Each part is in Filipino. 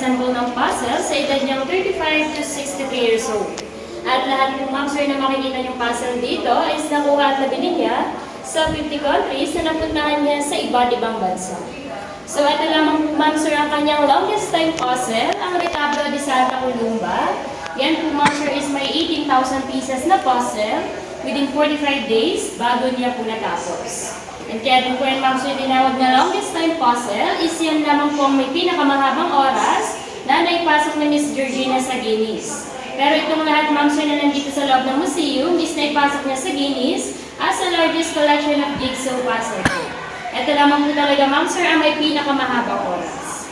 mag-assemble ng puzzle sa edad niyang 35 to 63 years old. At lahat po ma'am sir na makikita niyong puzzle dito is nakuha at nabili niya sa 50 countries na napuntahan niya sa iba't ibang bansa. So ito lamang po ma'am sir ang kanyang longest time puzzle, ang Retablo de Santa Columba. Yan po ma'am sir is may 18,000 pieces na puzzle within 45 days bago niya po natapos. And kaya din po yan ma'am sir tinawag na longest time puzzle is yan lamang po may pinakamahabang oras na naipasok ni Miss Georgina sa Guinness. Pero itong lahat ma'am sir na nandito sa loob ng museum is naipasok niya sa Guinness as the largest collection of jigsaw puzzle. Ito lamang po talaga ma'am sir ang may pinakamahabang oras.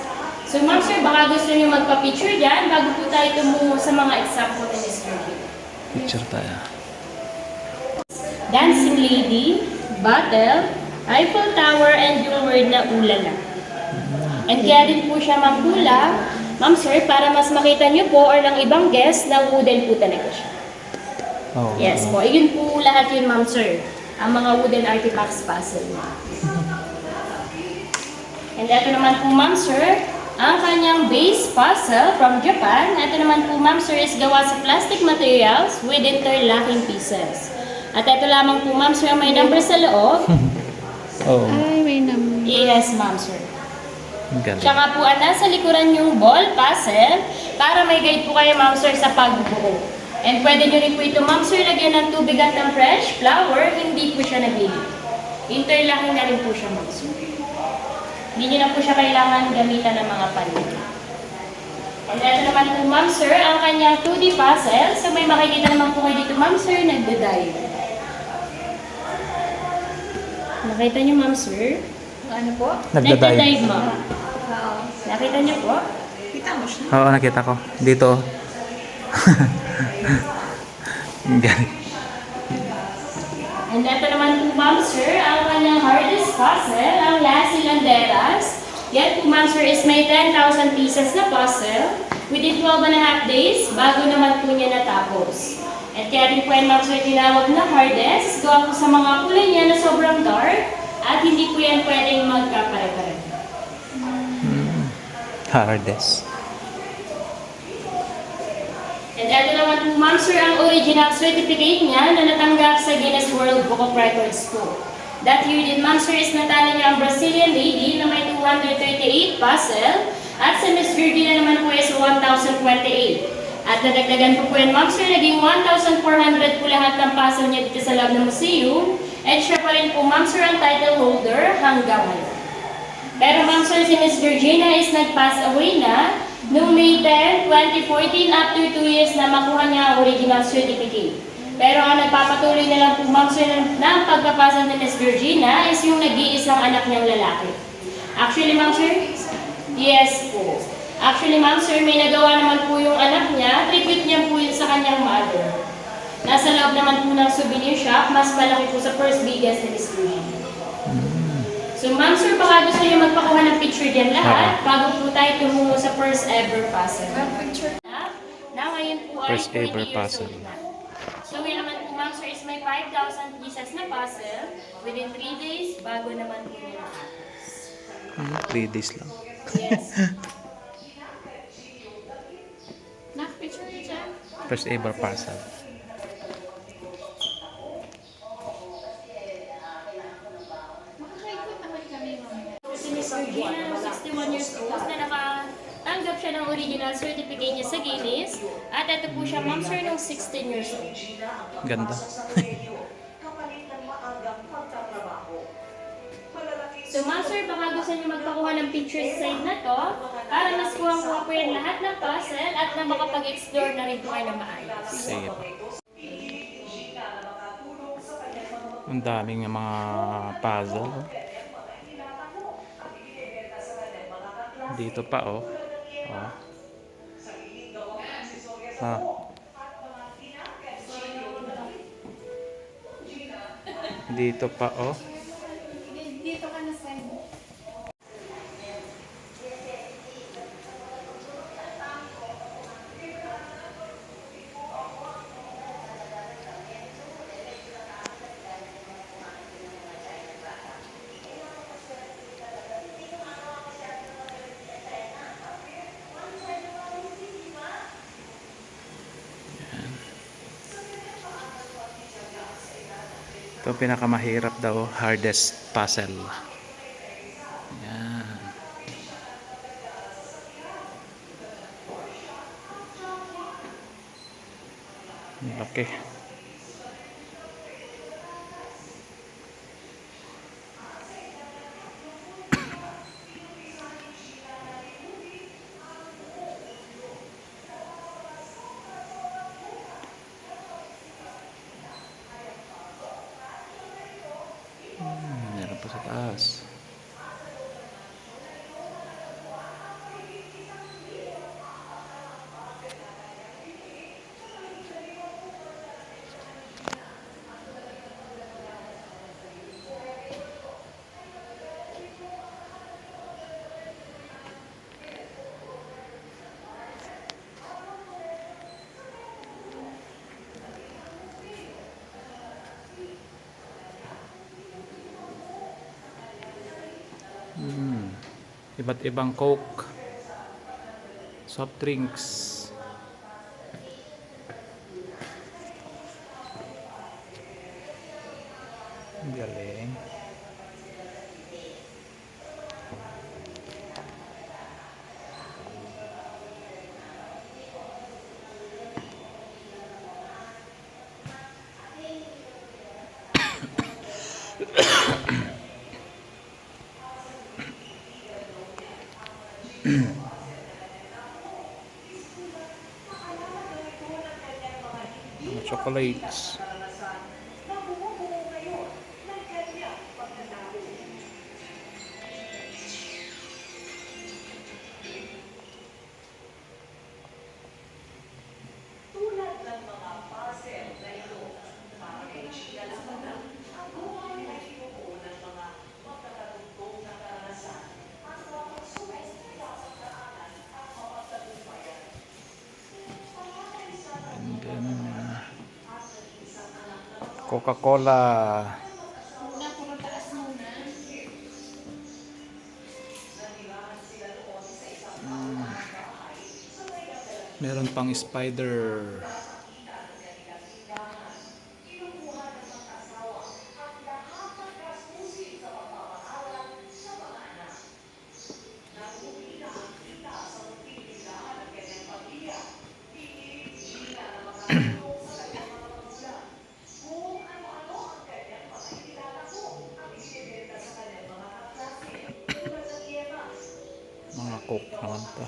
So ma'am sir, baka gusto niyo magpa-picture dyan bago po tayo tumungo sa mga example ni Miss Georgina. Picture tayo. Dancing Lady, Battle, Eiffel Tower, and yung word na ulala. And kaya din po siya magkula, ma'am sir, para mas makita niyo po or ng ibang guest na wooden po talaga siya. Oh, Yes po, yun po lahat yun ma'am sir. Ang mga wooden artifacts puzzle niya. And ito naman po ma'am sir, ang kanyang base puzzle from Japan. Ito naman po ma'am sir is gawa sa plastic materials with interlocking pieces. At ito lamang po ma'am sir, may number sa loob. Oh, Ay, may number. Yes ma'am sir. galing. Tsaka po nasa likuran yung ball puzzle para may guide po kayo ma'am sir sa pagbuo. And pwede nyo rin po ito ma'am sir lagyan ng tubig at ng fresh flour, hindi po siya nagiging. Interlocking na rin po siya ma'am sir. Hindi nyo na po siya kailangan gamitan ng mga panin. And ito naman po ma'am sir, ang kanyang 2D puzzle. So may makikita naman po kayo dito ma'am sir, nagda-dive. Nakita nyo ma'am sir? Ano po? Nagda-dive. Nagda-dive ma'am. Oo. Nakita nyo po? Kita mo siya? Oo, nakita ko. Dito. Galing. And ito naman po ma'am sir, ang kanyang hardest puzzle, ang Las Hilanderas. Yan po ma'am sir is may 10,000 pieces na puzzle within 12.5 days bago naman po niya natapos. At kaya din po yan ma'am sir tinawag na hardest, gawa po sa mga kulay niya na sobrang dark at hindi po yan pwedeng magkapare-pare. Hardest. And ito naman po ma'am sir ang original certificate niya na natanggap sa Guinness World Book of Records po. That year din ma'am sir is natalo niya ang Brazilian lady na may 238 puzzle at sa Miss Georgina naman po is 1,028. At nadagdagan po yan ma'am sir, naging 1,400 po lahat ng puzzle niya dito sa loob ng museum. And siya pa rin po ma'am sir ang title holder hanggang ngayon. Pero ma'am sir, si Miss Georgina is nag-pass away na noong May 10, 2014 after 2 years na makuha niya ang original certificate. Pero ang nagpapatuloy na lang po ma'am sir na pagkapasa ni Miss Georgina is yung nag-iisang anak niyang lalaki. Actually ma'am sir, yes po. Actually ma'am sir, may nagawa naman po yung anak niya, tribute niya po yun sa kanyang mother. Nasa loob naman po ng souvenir shop, mas malaki po sa first biggest na Miss Georgina. So ma'am sir, baka gusto niyo magpakuha ng picture dyan lahat bago po tayo tumungo sa first ever puzzle. Picture. Na ngayon po ay First 20 ever years puzzle. old na. So yun naman po ma'am sir is may 5,000 pieces na puzzle within 3 days bago naman po niya natapos. 3 days lang. Yes. Picture niya dyan. First ever puzzle. Makakaikot naman kami mamaya. Si Miss Georgina, 61 years old, na nakatanggap siya ng original certificate niya sa Guinness. At ito po siya ma'am sir nung 16 years old. Ganda. So ma'am sir, baka gusto niyo magpakuha ng picture sa side na to para mas kuha po yan lahat ng puzzle at na makapag-explore na rin po kayo na maayos. Sige po. Ang daming mga puzzle. Dito pa oh. Oh. Ah. Dito pa oh. Dito ka na side. Ito pinakamahirap daw, hardest puzzle. Yan. Laki. Meron pa sa taas. Iba't ibang Coke, soft drinks. Ang galing. Mga chocolates. And then Coca-Cola. Una, puro taas muna. Meron pang spider. Mga Coke naman to.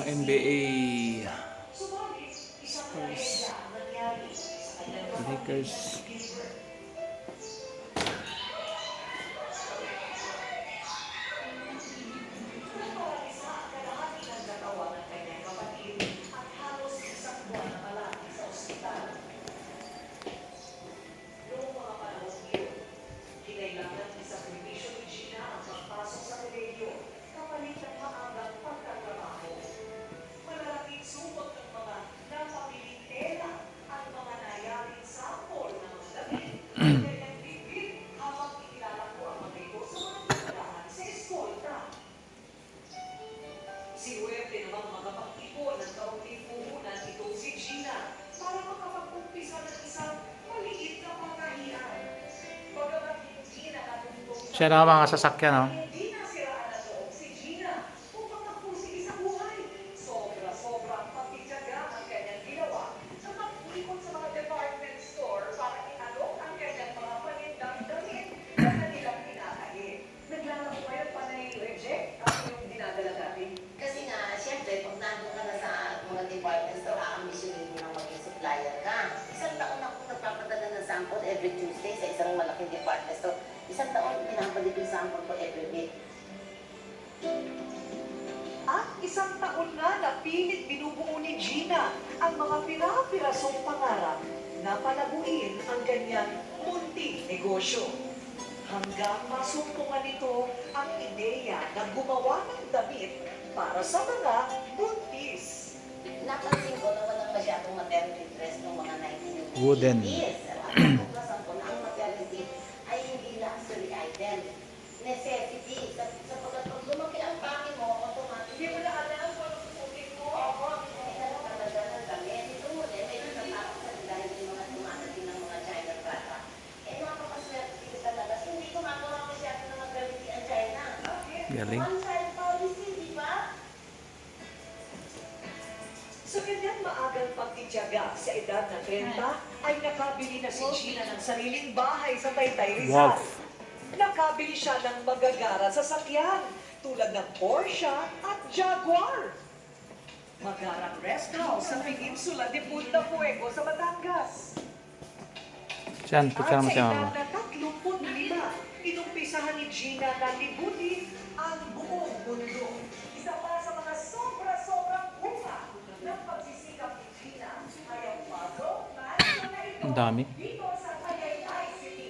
NBA Spurs, Lakers. Siwerte namang makapag-ipon ng kaunting puhunan itong si Gina para makapag-umpisa ng isang maliit na pagkahian. Bagamat hindi nakatungtong Siya na mga sasakyan, no? hindi nasiraan na loob si Gina upang magpursige sa buhay. Sobra-sobrang pagtityaga ang kanyang ginawa na mag-ikot sa mga department store para ialok ang kanyang mga panindang damit na kanilang pinakain. Naglalaro kayo pa na-reject ang iyong dinadala dati. Kasi nga, siyempre, pag nandun ka na sa mga department store, aambisyonin mo na maging supplier ka. Isang taon ako nagpapadala ng sample every Tuesday sa isang malaking department store. Isang taon, pinapalik yung sample ko every week. At isang taon na pilit binubuo ni Gina ang mga pira-pirasong pangarap na palaguin ang kanyang munting negosyo. Hanggang masumpungan nito ang Lea na gumawa ng damit para sa mga buntis. Napansin ko na walang masyadong maternity dress noong mga 1980s. Wooden. Natuklasan ko na ang maternity ay hindi luxury item. Necessity. Sapagkat pag lumaki ang baki mo, automatic. Hindi mo na alam kung ano susukin mo. Ako, hindi na talaga ng damit. Ito mo din, medyo natakot sa dahil yung mga dumadating ng mga China product. Napakaswerte dito talaga. So, hindi gumagawa masyado ng maternity ang China. Galing. One-child policy, di ba? Sa kanyang maagang pagtityaga sa edad na 30, ay nakabili na si Gina ng sariling bahay sa Taytay Rizal. Wolf. Nakabili siya ng magagara sa sakyan tulad ng Porsche at Jaguar. Magarang rest house sa Peninsula de Punta Fuego sa Batangas. Diyan, At picture mo sa si edad mama. na 35, inumpisahan ni Gina na libutin ang buong mundo. Isa pa sa mga sobra-sobrang bunga ng pagsisikap ni Gina ay ang puzzle mansion na ito Ang dami. dito sa Tagaytay City.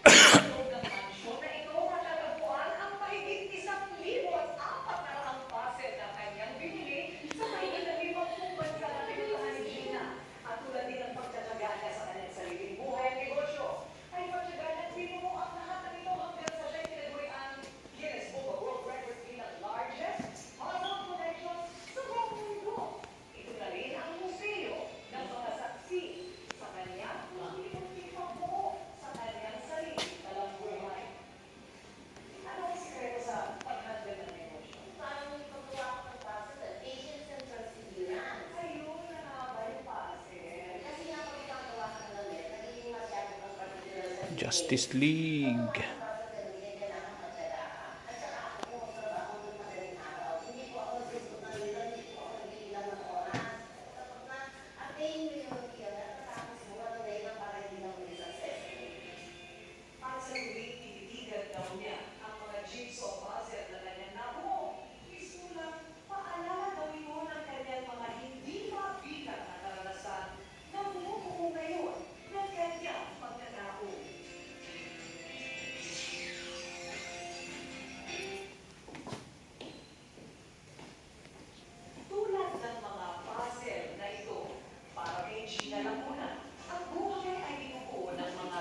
Ang loob ng mansion na ito matatagpuan ang mahigit 1,400 puzzle na kanyang binili sa mahigit na 50 bansa na pinuntahan ni Gina. At tulad din ang pagtataga niya sa kanyang sariling buhay at negosyo, ay pagtyaga niya pinuno ang lahat ng ito hanggang sa siya'y tinaguri ang Guinness Book of World Records bilang largest puzzle collection sa buong mundo. Ito na rin ang museo ng mga saksi sa kanyang unti-unting pagbuo sa kanyang sariling talambuhay. Ano ang sikreto sa paghandle ng negosyo? Parang yung paggawa ko ng puzzle, patience and perseverance. Ayun, nakakaba yung puzzle. Kasi nga pag ginagawa ka ng damit, nagiging masyado ng particular sa Justice League. At sa huling tinitigan daw niya ang mga jigsaw puzzle na kanyang nabuo. Mismo lang, paalala daw ito ng kanyang mga hindi mabigat na karanasan na bumubuo ngayon ng kanyang pagkatao. Tulad ng mga puzzle na ito, para kay Gina Lacuna, ang buhay ay binubuo ng mga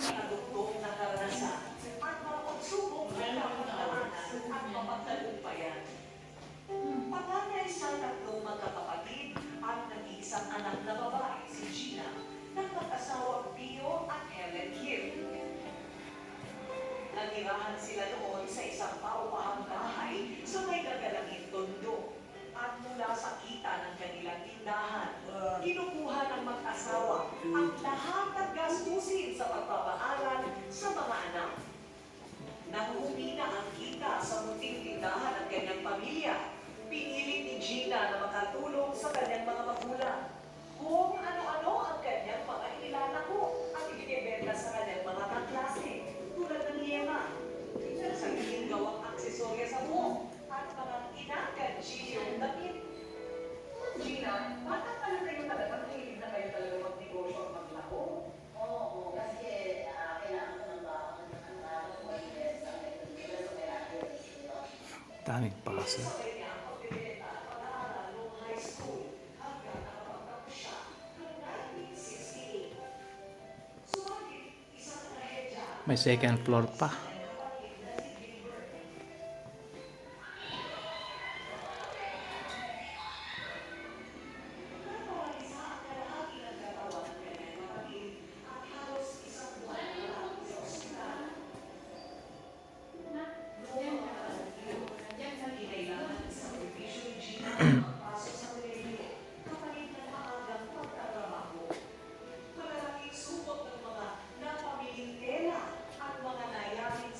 nakadugtong na karanasan at mga pagsubok na kapagdaanan at mapagtagumpayan. Panganay sa tatlong magkakapatid at nag-iisang anak na babae, si Gina, ng mag-asawang Pio at Helen Hill. Natirahan sila noon sa isang paupahang bahay sa may gagalangin Tondo. At mula sa kita ng kanilang tindahan, kinukuha ng mag-asawa ang lahat ng gastusin sa pagpapaaral sa mga anak. Nahuhumina ang kita sa munting tindahan ng kanyang pamilya. Pinilit ni Gina na makatulong sa kanyang mga magulang. Kung ano-ano ang kanyang mga ilalako at ibinibenta sa kanyang mga kaklase, tulad ng yema, sa sariling gawang aksesorya sa buhok, at mga inaganchiyong damit. Gina, bakit pala kayo talagang hilig na kayo talaga magnegosyo at maglako? Oo, kasi kailangan ko ng baon ng mag-invest sa particular sa miraculous. Daming puzzle. Sa kanya ang pagbibenta at pag-aaral noong high school hanggang nakapagtapos siya noong 1968. Subalit, isang trahedya May second floor pa. Maraming subok ng mga napamiling tela at mga nayaring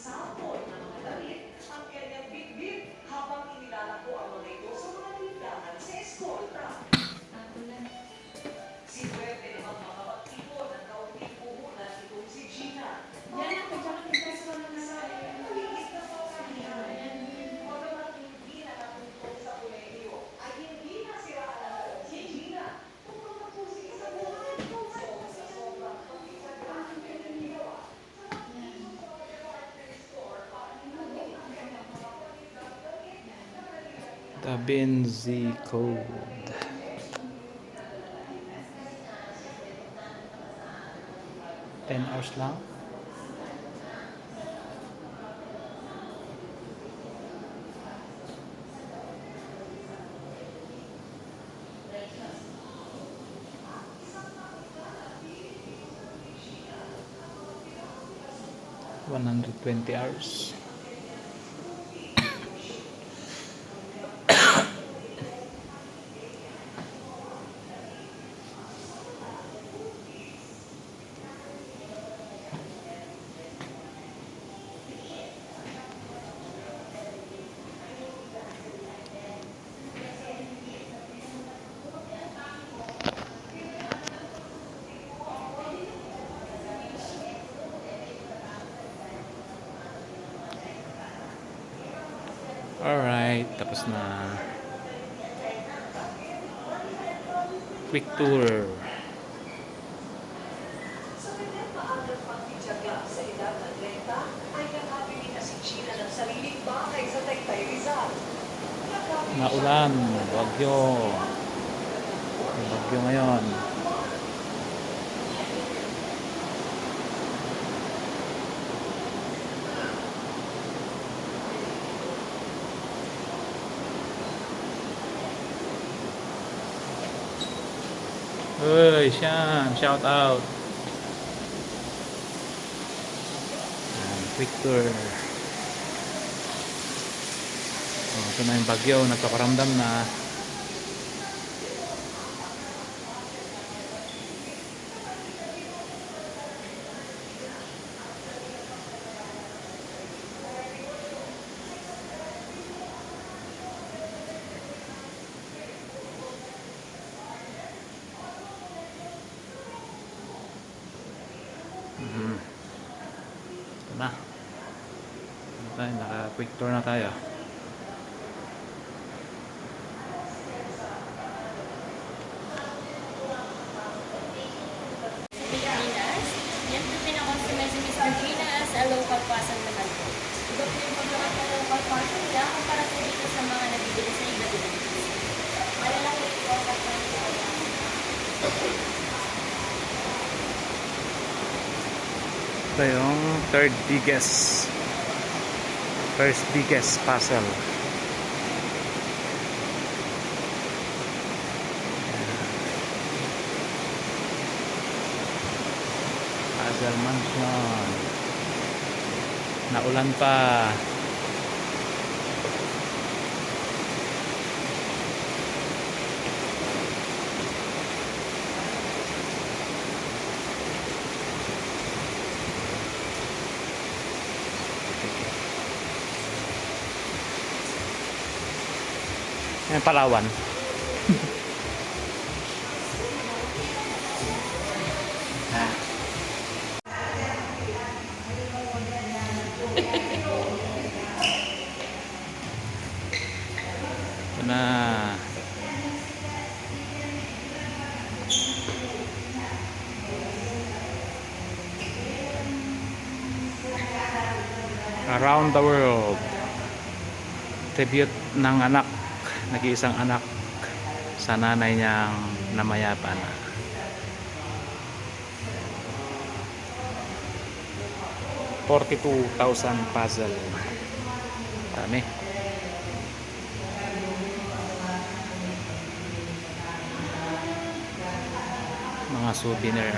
Da Vinci Code. $10 lang. $120. Alright, tapos na. Quick tour. Sa kanyang maagang pagtityaga sa edad na 30, ay nakabili na si Gina ng sariling bahay sa Taytay, Rizal. Naulan, bagyo. May bagyo ngayon. Uy, Sean, shout out. Quick tour. Oh, ito na yung bagyo, nagpaparamdam na. Ito na. Naka-quick tour na tayo. Pilipinas, yan po pinakonsume si Miss Regina as a local person naman po. Iba po yung pagkakas ng local person niya kumpara po dito sa mga nabibili sa iba't ibang bansa. Malalaki po ang kasama. Ito yung first biggest puzzle. Puzzle Mansion. Naulan pa. Yan, Palawan. Ito na. Around the world. Tribute ng anak, nag-iisang anak sa nanay niyang namayapa na. $42,000 puzzle. Dami. Mga souvenir.